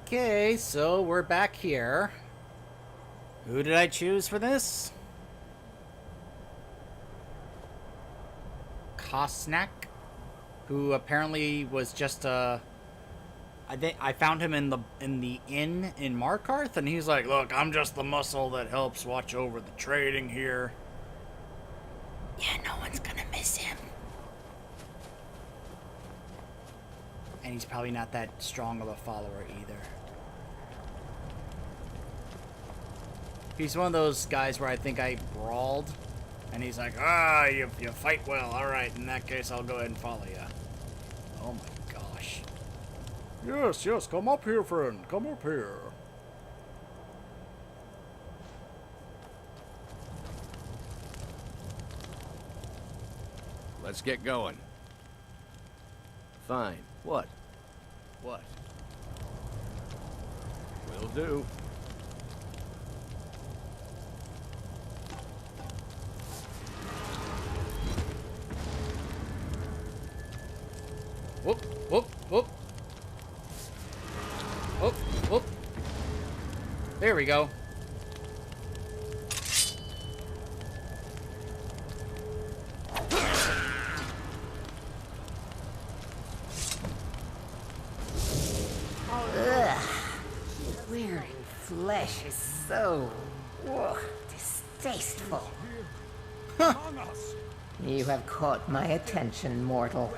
Okay, so we're back here. Who did I choose for this? Kosnak, who apparently was just I found him in the inn in Markarth, and he's like, "Look, I'm just the muscle that helps watch over the trading here." Yeah, no one's gonna miss him. And he's probably not that strong of a follower either. He's one of those guys where I think I brawled, and he's like, you fight well. All right, in that case, I'll go ahead and follow you. Oh my gosh. Yes, come up here, friend. Come up here. Let's get going. Fine. What? What? Will do. Whoop, whoop, whoop. Whoop, whoop. There we go. Wearing flesh is so distasteful. You have caught my attention, mortal.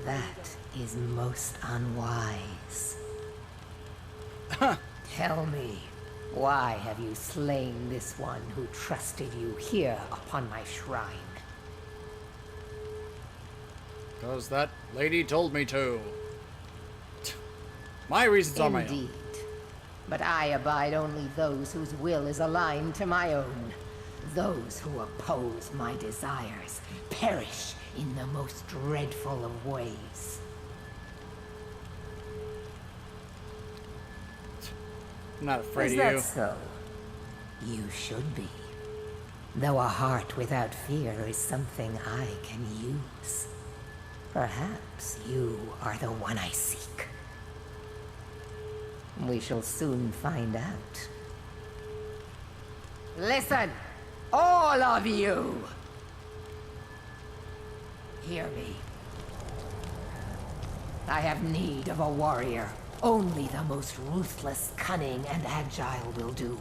That is most unwise. Tell me, why have you slain this one who trusted you here upon my shrine? Because that lady told me to. My reasons are my own. Indeed. But I abide only those whose will is aligned to my own. Those who oppose my desires perish in the most dreadful of ways. I'm not afraid Is of you. that so? You should be. Though a heart without fear is something I can use. Perhaps you are the one I seek. We shall soon find out. Listen, all of you! Hear me. I have need of a warrior. Only the most ruthless, cunning, and agile will do.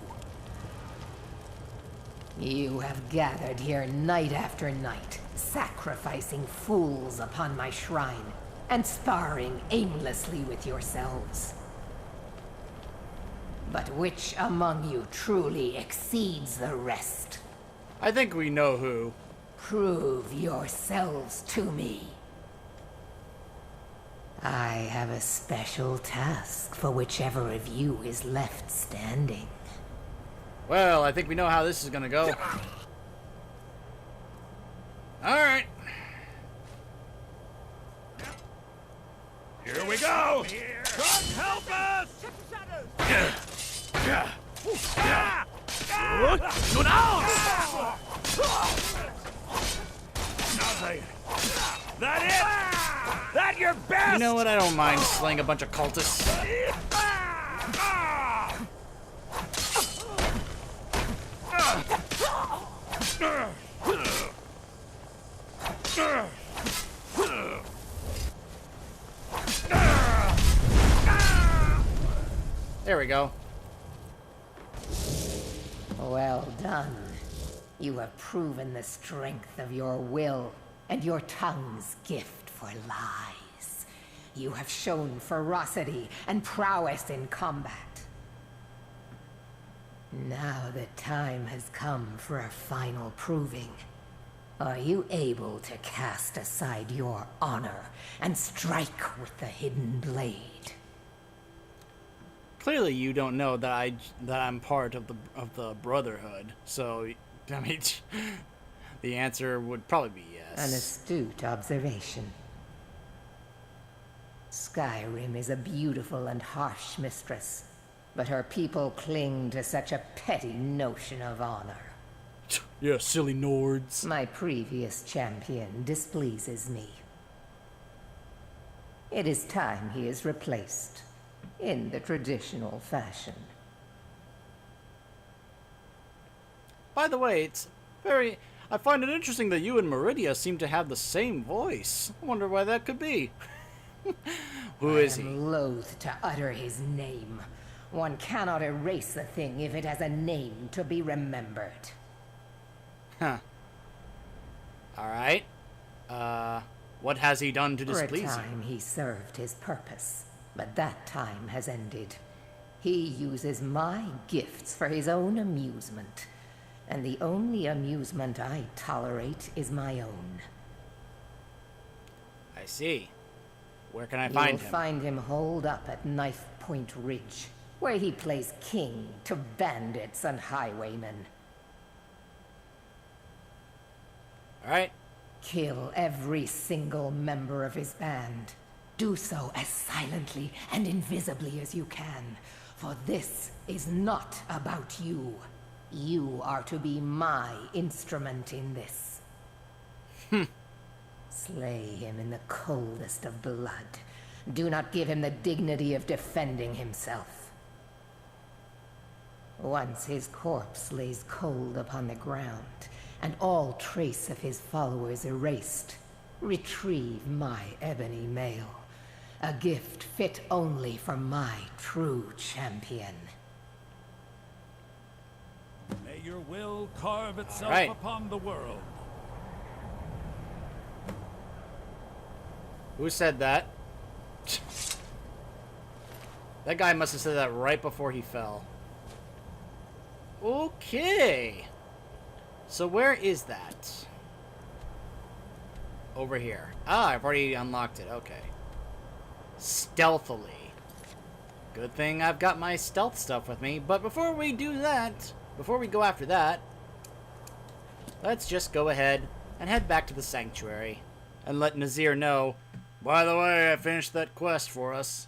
You have gathered here night after night, sacrificing fools upon my shrine, and sparring aimlessly with yourselves. But which among you truly exceeds the rest? I think we know who. Prove yourselves to me. I have a special task for whichever of you is left standing. Well, I think we know how this is gonna go. Alright. Here we go! God help us! Go down! Nothing. That it? That your best? You know what? I don't mind slaying a bunch of cultists. There we go. Well done. You have proven the strength of your will and your tongue's gift for lies. You have shown ferocity and prowess in combat. Now the time has come for a final proving. Are you able to cast aside your honor and strike with the hidden blade? Clearly, you don't know that I'm part of the Brotherhood. So, I mean, the answer would probably be yes. An astute observation. Skyrim is a beautiful and harsh mistress, but her people cling to such a petty notion of honor. Yeah, silly Nords. My previous champion displeases me. It is time he is replaced. in the traditional fashion. By the way, I find it interesting that you and Meridia seem to have the same voice. I wonder why that could be. Who is he? I am loath to utter his name. One cannot erase a thing if it has a name to be remembered. Huh. Alright. What has he done to For a displease you? time he served his purpose, but that time has ended. He uses my gifts for his own amusement, and the only amusement I tolerate is my own. I see. Where can I find You'll him? find him holed up at Knife Point Ridge, where he plays king to bandits and highwaymen. Alright. Kill every single member of his band. Do so as silently and invisibly as you can, for this is not about you. You are to be my instrument in this. Slay him in the coldest of blood. Do not give him the dignity of defending himself. Once his corpse lays cold upon the ground, and all trace of his followers erased, retrieve my ebony mail, a gift fit only for my true champion. May your will carve itself right. upon the world. Who said that? That guy must have said that right before he fell. Okay. So where is that? Over here. Ah, I've already unlocked it. Okay. Stealthily. Good thing I've got my stealth stuff with me. But before we do that, before we go after that, let's just go ahead and head back to the sanctuary and let Nazir know, by the way, I finished that quest for us.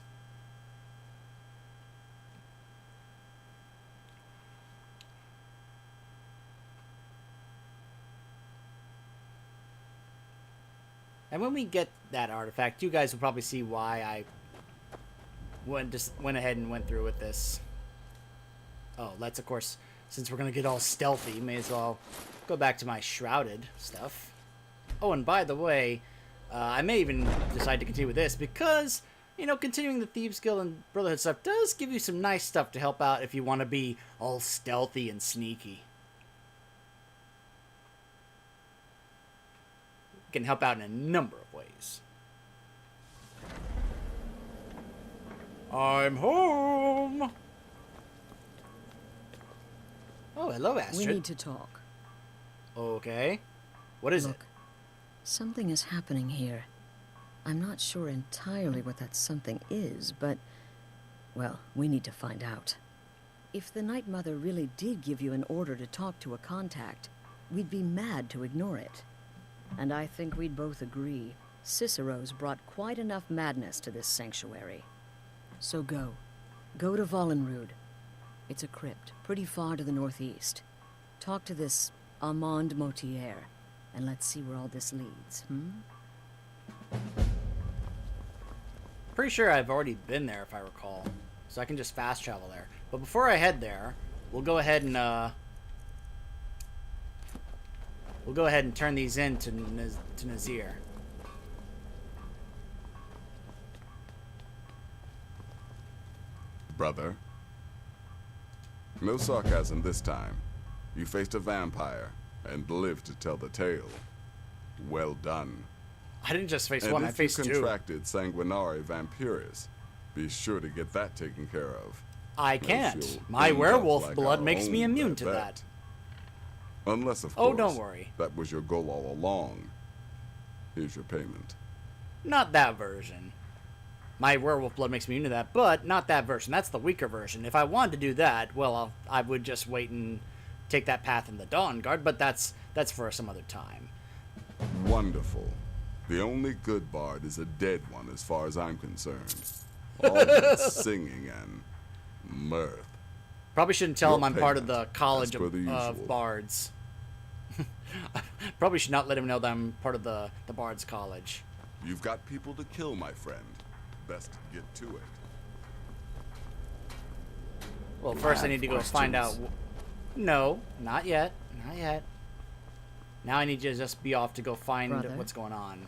And when we get that artifact, you guys will probably see why I went ahead and went through with this. Oh, let's, of course, since we're going to get all stealthy, may as well go back to my shrouded stuff. Oh, and by the way, I may even decide to continue with this because, you know, continuing the Thieves Guild and Brotherhood stuff does give you some nice stuff to help out if you want to be all stealthy and sneaky. It can help out in a number of ways. I'm home! Oh, hello, Astrid. We need to talk. Okay. What is it? Look, something is happening here. I'm not sure entirely what that something is, but, well, we need to find out. If the Night Mother really did give you an order to talk to a contact, we'd be mad to ignore it. And I think we'd both agree, Cicero's brought quite enough madness to this sanctuary. So go. Go to Vollenrud. It's a crypt, pretty far to the northeast. Talk to this Armand Motier, and let's see where all this leads, Pretty sure I've already been there, if I recall. So I can just fast travel there. But before I head there, we'll go ahead and, turn these in to Nazir. Brother. No sarcasm this time. You faced a vampire and lived to tell the tale. Well done. I didn't just face And one, I if you faced two. contracted sanguinare vampiris, be sure to get that taken care of. I Else can't. you'll My end up werewolf like blood our makes me own immune to Babette. that. Unless, of Oh, course, don't worry. that was your goal all along. Here's your payment. Not that version. My werewolf blood makes me immune to that, but not that version. That's the weaker version. If I wanted to do that, well, I would just wait and take that path in the Dawn Guard, but that's for some other time. Wonderful. The only good bard is a dead one as far as I'm concerned. All that singing and mirth. Probably shouldn't tell Your him I'm part of payment, the College as per of the usual. Bards. Probably should not let him know that I'm part of the Bards College. You've got people to kill, my friend. Best get to it. Well, first I need to go find out. No, not yet. Not yet. Now I need to just be off to go find Brother. what's going on.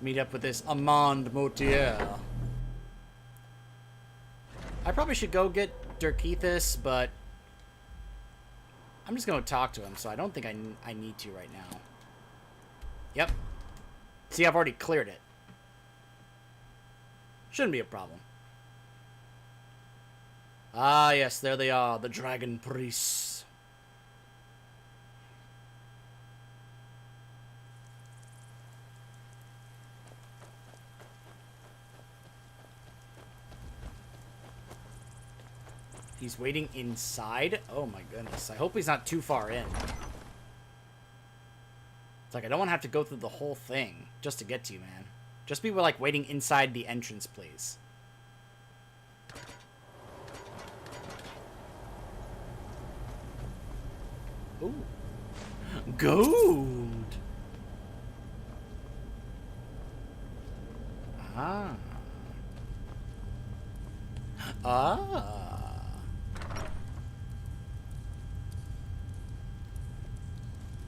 Meet up with this Amand Motier. I probably should go get Dirkethus, but I'm just going to talk to him, so I don't think I need to right now. Yep. See, I've already cleared it. Shouldn't be a problem. Ah, yes, there they are, the dragon priests. He's waiting inside? Oh my goodness. I hope he's not too far in. It's like, I don't want to have to go through the whole thing just to get to you, man. Just be, like, waiting inside the entrance, please. Ooh. Gold! Ah. Ah.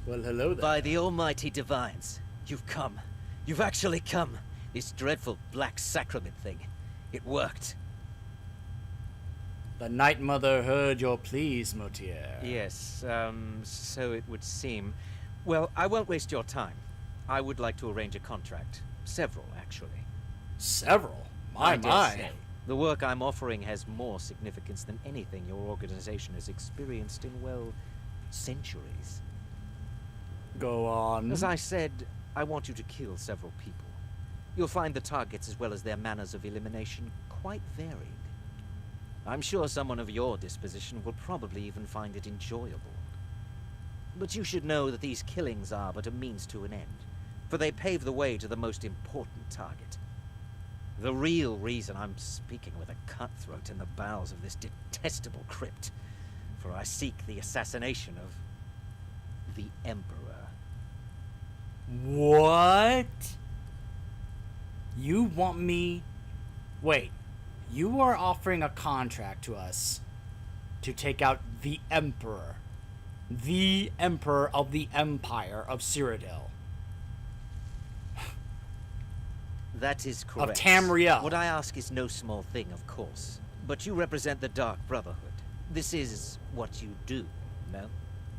Well, hello there. By the almighty divines, you've come. You've actually come. This dreadful black sacrament thing. It worked. The Night Mother heard your pleas, Motier. Yes, so it would seem. Well, I won't waste your time. I would like to arrange a contract. Several, actually. Several? I My, dare my. say. The work I'm offering has more significance than anything your organization has experienced in, well, centuries. Go on. As I said, I want you to kill several people. You'll find the targets as well as their manners of elimination quite varied. I'm sure someone of your disposition will probably even find it enjoyable. But you should know that these killings are but a means to an end, for they pave the way to the most important target. The real reason I'm speaking with a cutthroat in the bowels of this detestable crypt, for I seek the assassination of the Emperor. What? You want me... Wait. You are offering a contract to us to take out the Emperor. The Emperor of the Empire of Cyrodiil. That is correct. Of Tamriel. What I ask is no small thing, of course. But you represent the Dark Brotherhood. This is what you do, no?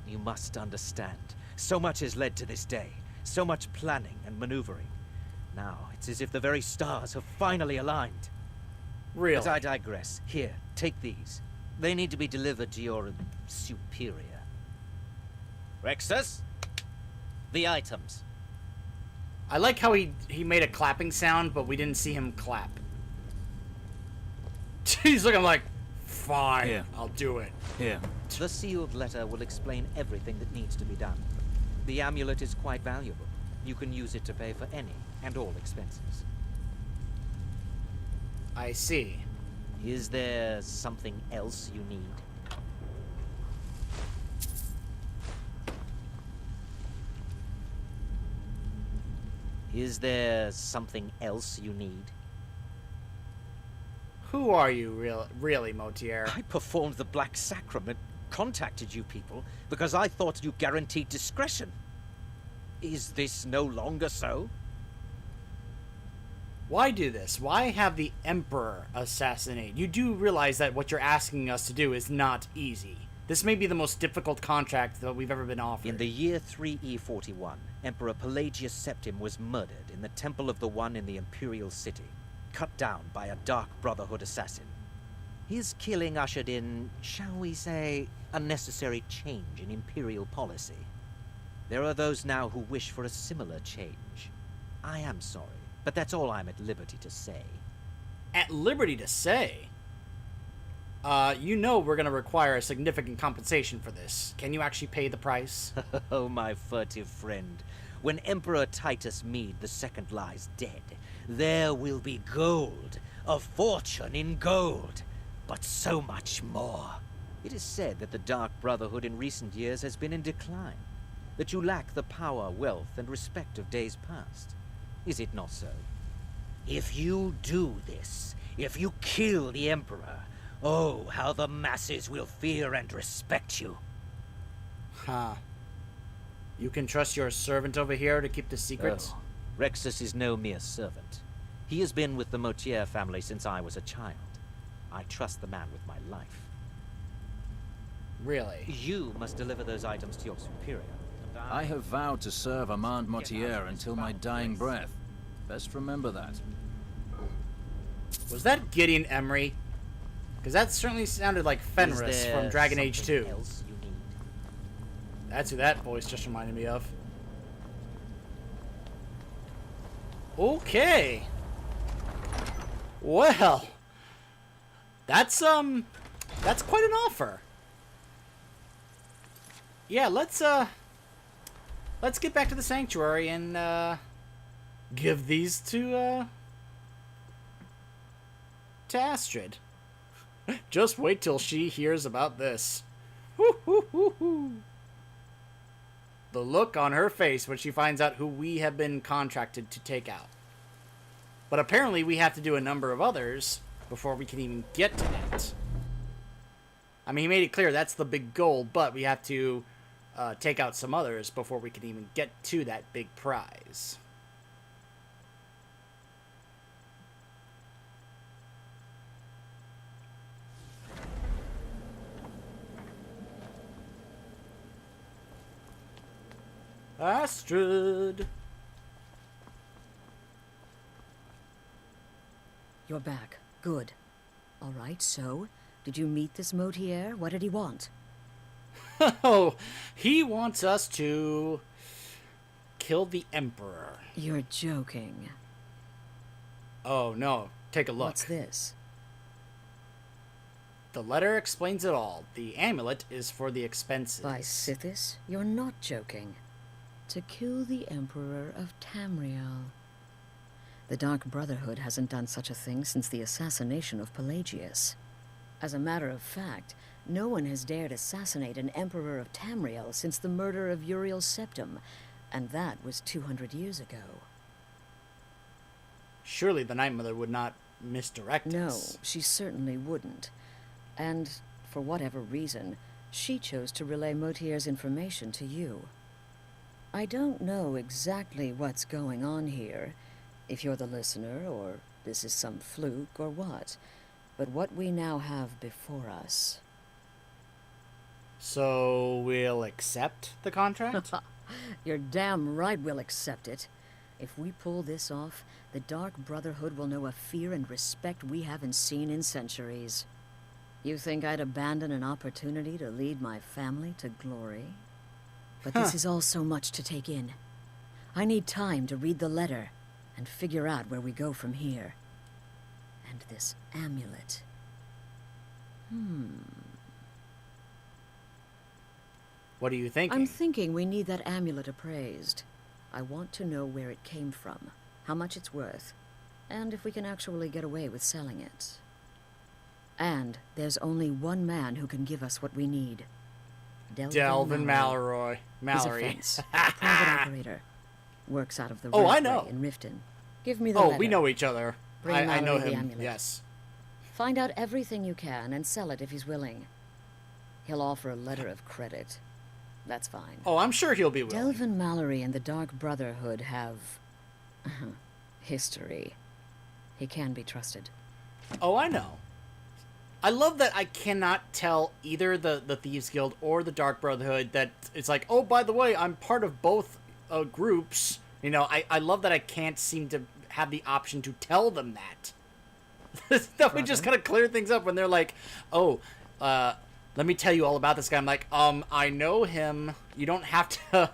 You must understand. So much has led to this day. So much planning and maneuvering. Now, it's as if the very stars have finally aligned. Really? But I digress. Here, take these. They need to be delivered to your superior. Rexus? The items. I like how he made a clapping sound, but we didn't see him clap. He's looking like, fine, Yeah. I'll do it. Here. The sealed letter will explain everything that needs to be done. The amulet is quite valuable. You can use it to pay for any and all expenses. I see. Is there something else you need? Is there something else you need? Who are you, really, Motier? I performed the Black Sacrament, contacted you people, because I thought you guaranteed discretion. Is this no longer so? Why do this? Why have the Emperor assassinate? You do realize that what you're asking us to do is not easy. This may be the most difficult contract that we've ever been offered. In the year 3E41, Emperor Pelagius Septim was murdered in the Temple of the One in the Imperial City, cut down by a Dark Brotherhood assassin. His killing ushered in, shall we say, a necessary change in Imperial policy. There are those now who wish for a similar change. I am sorry, but that's all I'm at liberty to say. At liberty to say? You know we're gonna require a significant compensation for this. Can you actually pay the price? Oh, my furtive friend. When Emperor Titus Mede II lies dead, there will be gold, a fortune in gold, but so much more. It is said that the Dark Brotherhood in recent years has been in decline, that you lack the power, wealth, and respect of days past. Is it not so? If you do this, if you kill the Emperor, oh, how the masses will fear and respect you. Huh. You can trust your servant over here to keep the secrets? Oh, Rexus is no mere servant. He has been with the Motier family since I was a child. I trust the man with my life. Really? You must deliver those items to your superior. And I have vowed to serve Armand Motier until my dying breath. Best remember that. Was that Gideon Emery? Because that certainly sounded like Fenris from Dragon Age 2. Else you need? That's who that voice just reminded me of. Okay. Well, that's quite an offer. Yeah, let's get back to the sanctuary and give these to Astrid. Just wait till she hears about this. Woo-hoo-hoo-hoo. The look on her face when she finds out who we have been contracted to take out. But apparently we have to do a number of others before we can even get to that. I mean, he made it clear that's the big goal, but we have to take out some others before we can even get to that big prize. Astrid. You're back. Good. All right, so, did you meet this Motier? What did he want? Oh, he wants us to kill the Emperor. You're joking. Oh, no. Take a look. What's this? The letter explains it all. The amulet is for the expenses. By Sithis? You're not joking. To kill the Emperor of Tamriel. The Dark Brotherhood hasn't done such a thing since the assassination of Pelagius. As a matter of fact, no one has dared assassinate an Emperor of Tamriel since the murder of Uriel Septim, and that was 200 years ago. Surely the Night Mother would not misdirect No, us. she certainly wouldn't. And, for whatever reason, she chose to relay Motier's information to you. I don't know exactly what's going on here, if you're the listener, or this is some fluke, or what. But what we now have before us... So we'll accept the contract? You're damn right we'll accept it. If we pull this off, the Dark Brotherhood will know a fear and respect we haven't seen in centuries. You think I'd abandon an opportunity to lead my family to glory? But this is all so much to take in. I need time to read the letter and figure out where we go from here. And this amulet. What are you thinking? I'm thinking we need that amulet appraised. I want to know where it came from, how much it's worth, and if we can actually get away with selling it. And there's only one man who can give us what we need. Delvin Mallory. He's a fence, private operator. Works out of the Oh, I Railway know. in Riften. Give me the Oh, letter. we know each other. Bring I know Mallory the him. amulet. Yes. Find out everything you can and sell it if he's willing. He'll offer a letter of credit. That's fine. Oh, I'm sure he'll be willing. Delvin Mallory and the Dark Brotherhood have... history. He can be trusted. Oh, I know. I love that I cannot tell either the Thieves Guild or the Dark Brotherhood that it's like, oh, by the way, I'm part of both groups. You know, I love that I can't seem to have the option to tell them that. That would just kind of clear things up when they're like, oh, let me tell you all about this guy. I'm like, I know him. You don't have to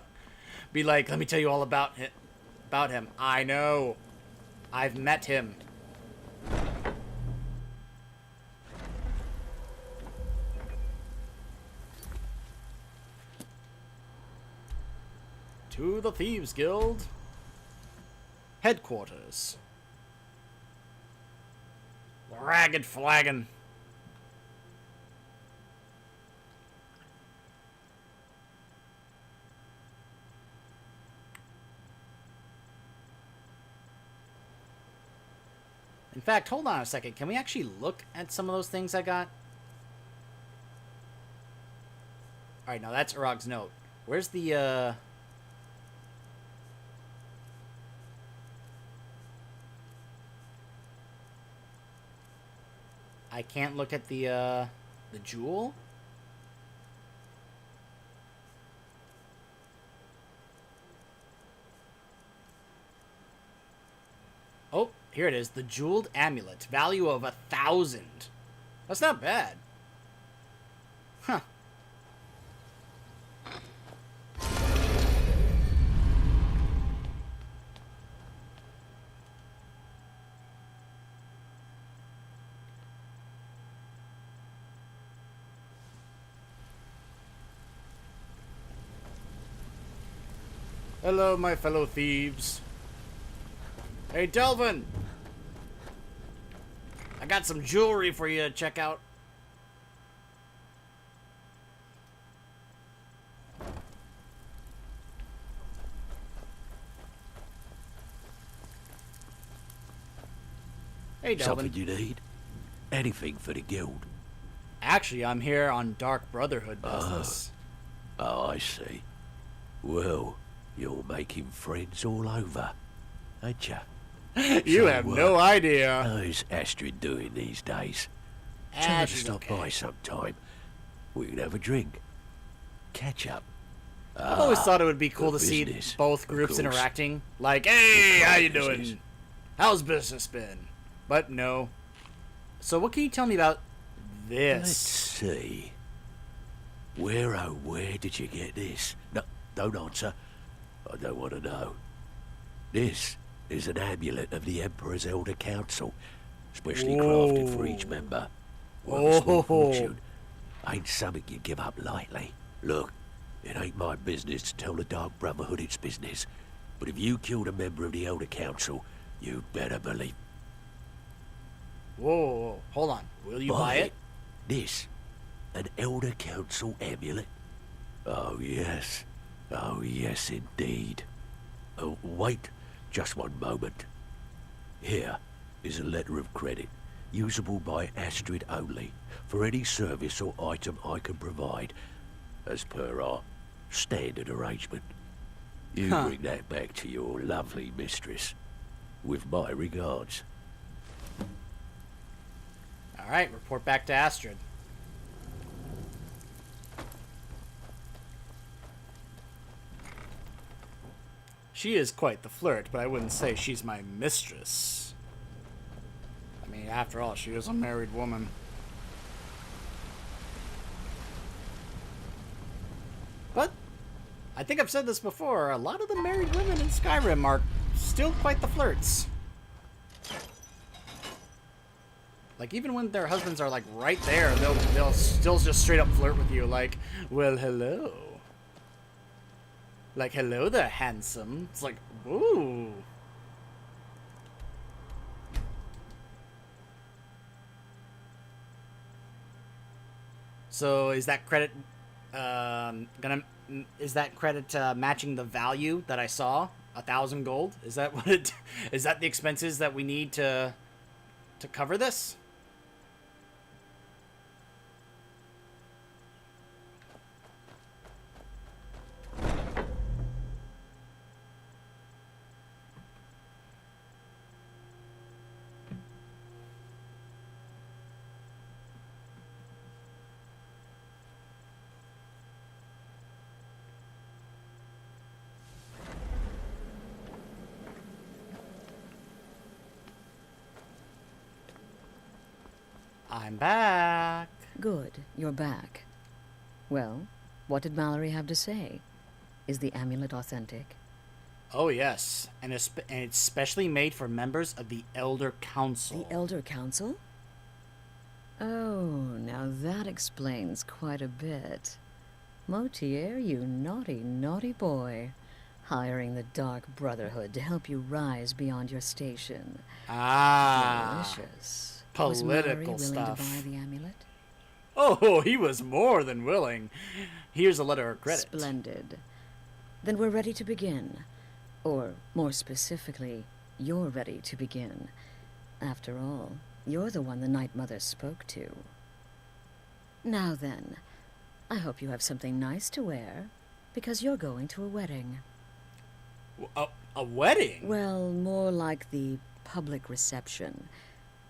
be like, let me tell you all about him. I know. I've met him. To the Thieves Guild headquarters. Ragged Flagon. In fact, hold on a second. Can we actually look at some of those things I got? Alright, now that's Urog's note. Where's the, I can't look at the jewel? Oh, here it is. The jeweled amulet. Value of 1,000. That's not bad. Huh. Hello, my fellow thieves. Hey, Delvin! I got some jewelry for you to check out. Hey, Delvin. Something you need? Anything for the guild? Actually, I'm here on Dark Brotherhood business. Oh, I see. Well, you're making friends all over, ain't ya? You have no idea. How's Astrid doing these days? Tell her to Astrid's stop okay. by sometime. We can have a drink. Catch up. I always thought it would be cool to good see business, both of groups course. interacting. Like, hey, how you business. doing? How's business been? But no. So what can you tell me about Let's this? see. Where, oh, where did you get this? No, don't answer. I don't want to know. This is an amulet of the Emperor's Elder Council, specially crafted for each member. Worth a small fortune. Ain't something you give up lightly. Look, it ain't my business to tell the Dark Brotherhood its business, but if you killed a member of the Elder Council, you'd better believe. Whoa, hold on. Will you buy it? This, an Elder Council amulet? Oh yes, indeed. Oh, wait, just one moment. Here is a letter of credit, usable by Astrid only, for any service or item I can provide, as per our standard arrangement. You bring that back to your lovely mistress, with my regards. Alright, report back to Astrid. She is quite the flirt, but I wouldn't say she's my mistress. I mean, after all, she is a married woman. But, I think I've said this before, a lot of the married women in Skyrim are still quite the flirts. Like, even when their husbands are, like, right there, they'll still just straight up flirt with you, like, well, hello. Like, hello there, handsome. It's like, ooh. So, is that credit, is that credit, matching the value that I saw? 1,000 gold? Is that what it, is that the expenses that we need to cover this? I'm back. Good, you're back. Well, what did Mallory have to say? Is the amulet authentic? Oh, yes. And it's specially made for members of the Elder Council. The Elder Council? Oh, now that explains quite a bit. Motier, you naughty, naughty boy. Hiring the Dark Brotherhood to help you rise beyond your station. Ah. Delicious. Was Mallory Political willing stuff. to buy the amulet? Oh, he was more than willing. Here's a letter of credit. Splendid. Then we're ready to begin. Or, more specifically, you're ready to begin. After all, you're the one the Night Mother spoke to. Now then, I hope you have something nice to wear, because you're going to a wedding. A wedding? Well, more like the public reception.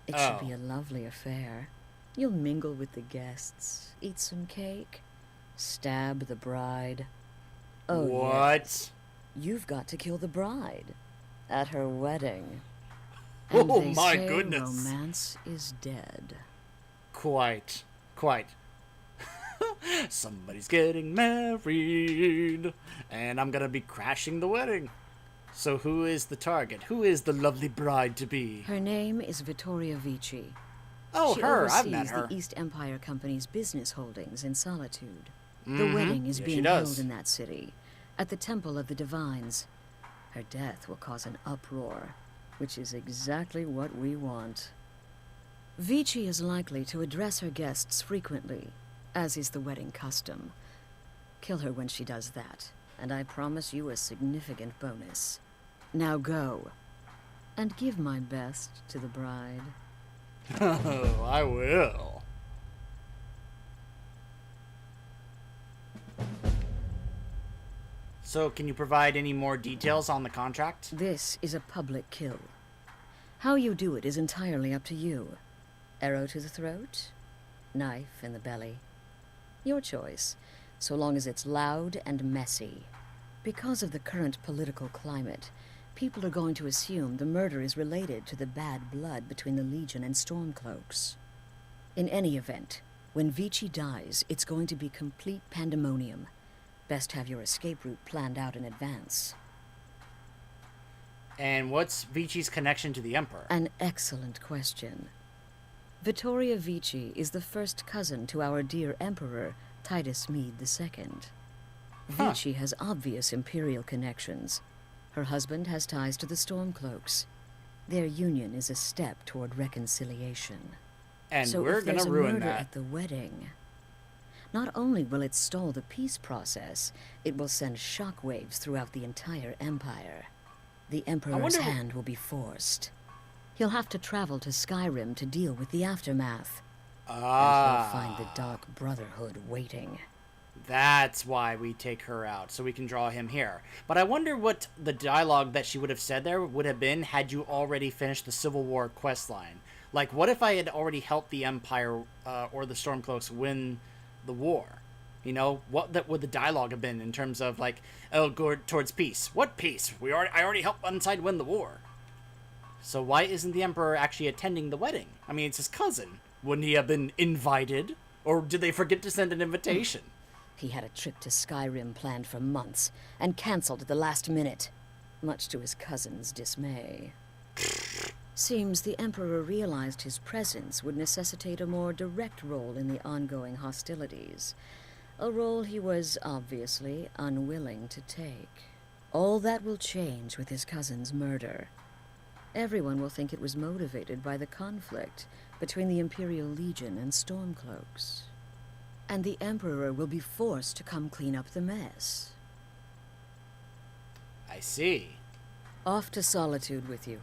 It should be a lovely affair. You'll mingle with the guests, eat some cake, stab the bride. Oh, what? Yes. You've got to kill the bride at her wedding. And Oh they my say goodness. romance is dead. Quite. Somebody's getting married, and I'm gonna be crashing the wedding. So who is the target? Who is the lovely bride to be? Her name is Vittoria Vici. Oh, She her. I've oversees met her. the East Empire Company's business holdings in Solitude. The wedding is Yeah, she being does. held in that city, at the Temple of the Divines. Her death will cause an uproar, which is exactly what we want. Vici is likely to address her guests frequently, as is the wedding custom. Kill her when she does that, and I promise you a significant bonus. Now go, and give my best to the bride. Oh, I will. So, can you provide any more details on the contract? This is a public kill. How you do it is entirely up to you. Arrow to the throat, knife in the belly. Your choice, so long as it's loud and messy. Because of the current political climate, people are going to assume the murder is related to the bad blood between the Legion and Stormcloaks. In any event, when Vici dies, it's going to be complete pandemonium. Best have your escape route planned out in advance. And what's Vici's connection to the Emperor? An excellent question. Vittoria Vici is the first cousin to our dear Emperor, Titus Mede II. Vici has obvious imperial connections. Her husband has ties to the Stormcloaks. Their union is a step toward reconciliation. And So we're if gonna there's a ruin murder that. at the wedding, not only will it stall the peace process, it will send shockwaves throughout the entire empire. The Emperor's wonder- hand will be forced. He'll have to travel to Skyrim to deal with the aftermath. And he'll find the Dark Brotherhood waiting. That's why we take her out, so we can draw him here. But I wonder what the dialogue that she would have said there would have been had you already finished the Civil War questline. Like, what if I had already helped the Empire or the Stormcloaks win the war? You know, what would the dialogue have been in terms of, like, oh, go towards peace? What peace? I already helped one side win the war. So why isn't the Emperor actually attending the wedding? I mean, it's his cousin. Wouldn't he have been invited? Or did they forget to send an invitation? He had a trip to Skyrim planned for months and cancelled at the last minute, much to his cousin's dismay. Seems the Emperor realized his presence would necessitate a more direct role in the ongoing hostilities, a role he was obviously unwilling to take. All that will change with his cousin's murder. Everyone will think it was motivated by the conflict between the Imperial Legion and Stormcloaks. And the Emperor will be forced to come clean up the mess. I see. Off to Solitude with you.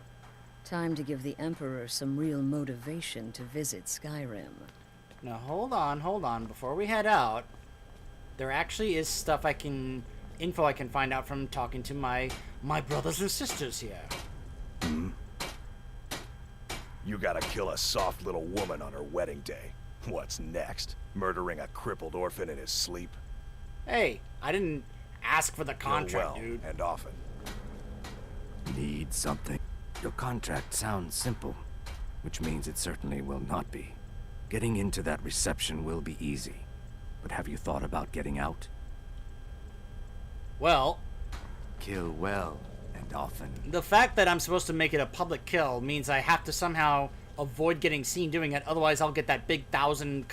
Time to give the Emperor some real motivation to visit Skyrim. Now, hold on. Before we head out, there actually is info I can find out from talking to my brothers and sisters here. You gotta kill a soft little woman on her wedding day. What's next? Murdering a crippled orphan in his sleep? Hey, I didn't ask for the contract, well, dude. and often. Need something? Your contract sounds simple, which means it certainly will not be. Getting into that reception will be easy, but have you thought about getting out? Well, Kill well and often. the fact that I'm supposed to make it a public kill means I have to somehow avoid getting seen doing it, otherwise I'll get that big 1,000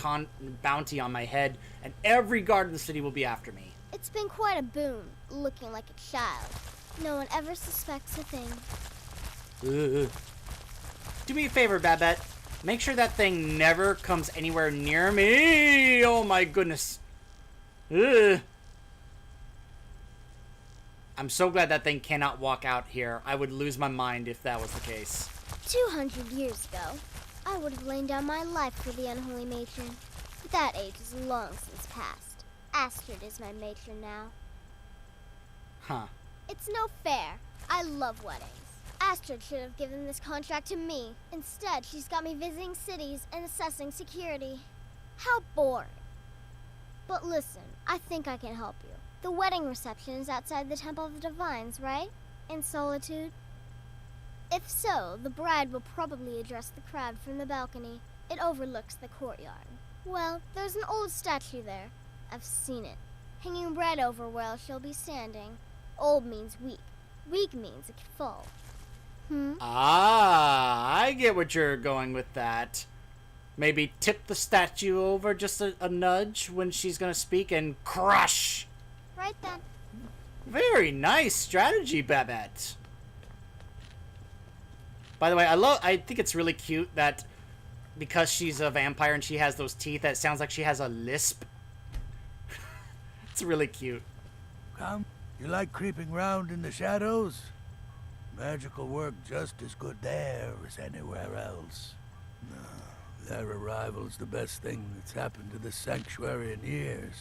bounty on my head, and every guard in the city will be after me. It's been quite a boon, looking like a child. No one ever suspects a thing. Do me a favor, Babette. Make sure that thing never comes anywhere near me. Oh my goodness. Ugh. I'm so glad that thing cannot walk out here. I would lose my mind if that was the case. 200 years ago, I would have lain down my life for the unholy matron. But that age is long since past. Astrid is my matron now. Huh. It's no fair. I love weddings. Astrid should have given this contract to me. Instead, she's got me visiting cities and assessing security. How boring. But listen, I think I can help you. The wedding reception is outside the Temple of the Divines, right? In Solitude? If so, the bride will probably address the crowd from the balcony. It overlooks the courtyard. Well, there's an old statue there. I've seen it. Hanging right over where she'll be standing. Old means weak. Weak means it can fall. Ah, I get what you're going with that. Maybe tip the statue over just a nudge when she's gonna speak and crush. Right then. Very nice strategy, Babette. By the way, I think it's really cute that because she's a vampire and she has those teeth, that sounds like she has a lisp. It's really cute. Come, you like creeping round in the shadows? Magical work just as good there as anywhere else. No, their arrival's the best thing that's happened to this sanctuary in years.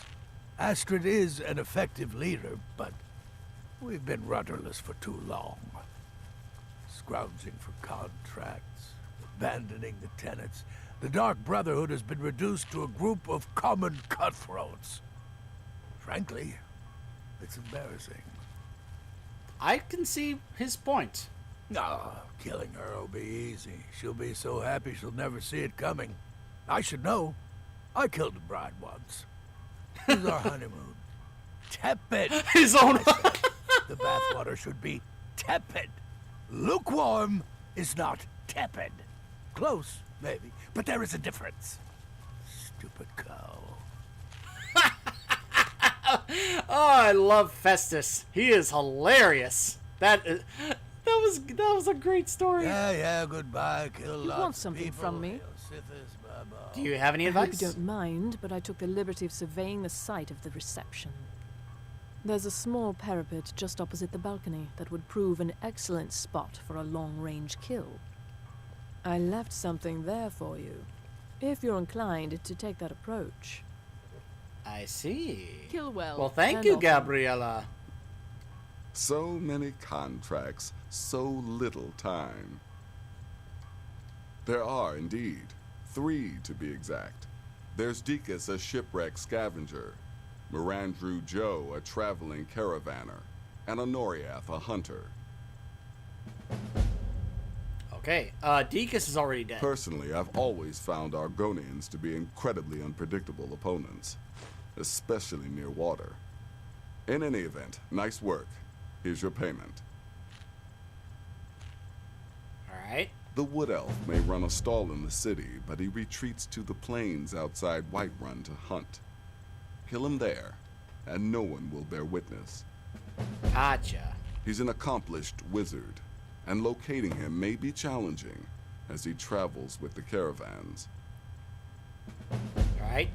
Astrid is an effective leader, but we've been rudderless for too long. Scrounging for contracts, abandoning the tenants. The Dark Brotherhood has been reduced to a group of common cutthroats. Frankly, it's embarrassing. I can see his point. Killing her will be easy. She'll be so happy she'll never see it coming. I should know. I killed a bride once. It was our honeymoon. Tepid. His own. The bathwater should be tepid. Lukewarm is not tepid. Close, maybe, but there is a difference. Stupid cow. Oh, I love Festus. He is hilarious. That was a great story. Yeah, goodbye. Kill You lots want of something people. from me? Do you have any I hope advice? you don't mind, but I took the liberty of surveying the site of the reception. There's a small parapet just opposite the balcony that would prove an excellent spot for a long-range kill. I left something there for you, if you're inclined to take that approach. I see. Kill well. Well, thank and you, often. Gabriella. So many contracts, so little time. There are, indeed, 3 to be exact. There's Deacus, a shipwreck scavenger, Mirandrew Joe, a traveling caravaner, and Honoriath, a hunter. Okay, Deacus is already dead. Personally, I've always found Argonians to be incredibly unpredictable opponents, especially near water. In any event, nice work. Here's your payment. Alright. The Wood Elf may run a stall in the city, but he retreats to the plains outside Whiterun to hunt. Kill him there, and no one will bear witness. Gotcha. He's an accomplished wizard, and locating him may be challenging as he travels with the caravans. Alright.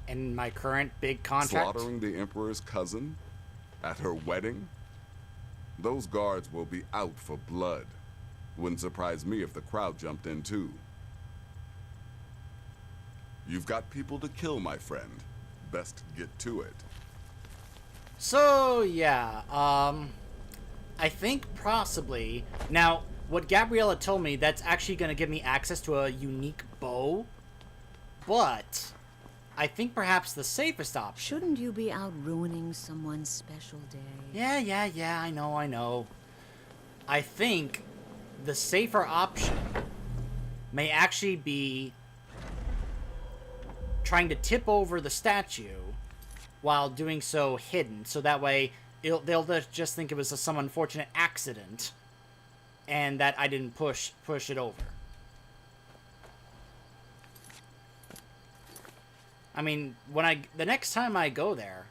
And my current big contract? Slaughtering the Emperor's cousin? At her wedding? Those guards will be out for blood. Wouldn't surprise me if the crowd jumped in too. You've got people to kill, my friend. Best get to it. So, yeah, I think possibly... Now, what Gabriella told me, that's actually going to give me access to a unique bow. But I think perhaps the safest option... Shouldn't you be out ruining someone's special day? Yeah, I know. I think the safer option may actually be trying to tip over the statue while doing so hidden, so that way they'll just think it was some unfortunate accident and that I didn't push it over. I mean, the next time I go there,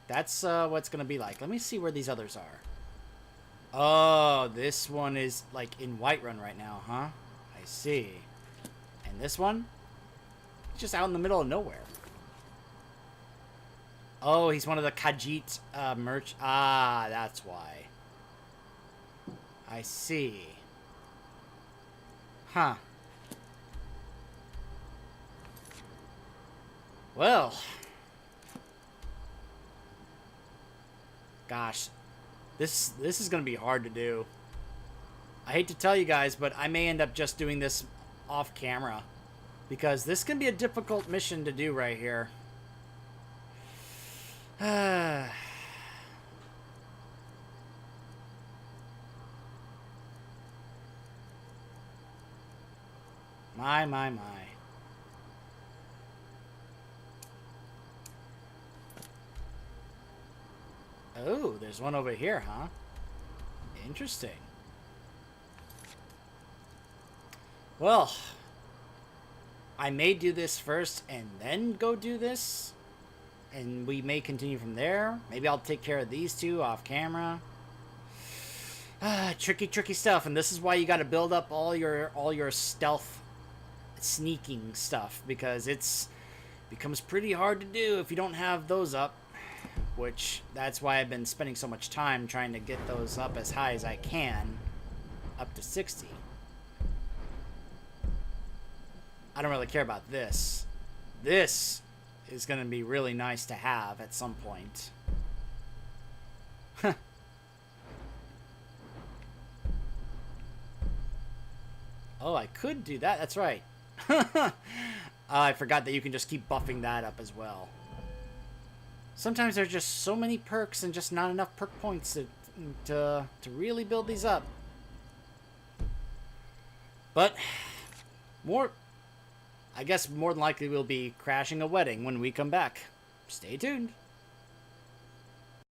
that's what's gonna be like. Let me see where these others are. Oh, this one is like in Whiterun right now, huh? I see. And this one? It's just out in the middle of nowhere. Oh, he's one of the Khajiit merch. Ah, that's why. I see. Huh. Well. Gosh. This is going to be hard to do. I hate to tell you guys, but I may end up just doing this off camera. Because this can be a difficult mission to do right here. My. Oh, there's one over here, huh? Interesting. Well, I may do this first and then go do this. And we may continue from there. Maybe I'll take care of these two off camera. Tricky stuff. And this is why you got to build up all your stealth sneaking stuff, because it's becomes pretty hard to do if you don't have those up, which that's why I've been spending so much time trying to get those up as high as I can, up to 60. I don't really care about this. This is going to be really nice to have at some point. Oh, I could do that. That's right. I forgot that you can just keep buffing that up as well. Sometimes there's just so many perks and just not enough perk points to really build these up. But I guess more than likely we'll be crashing a wedding when we come back. Stay tuned.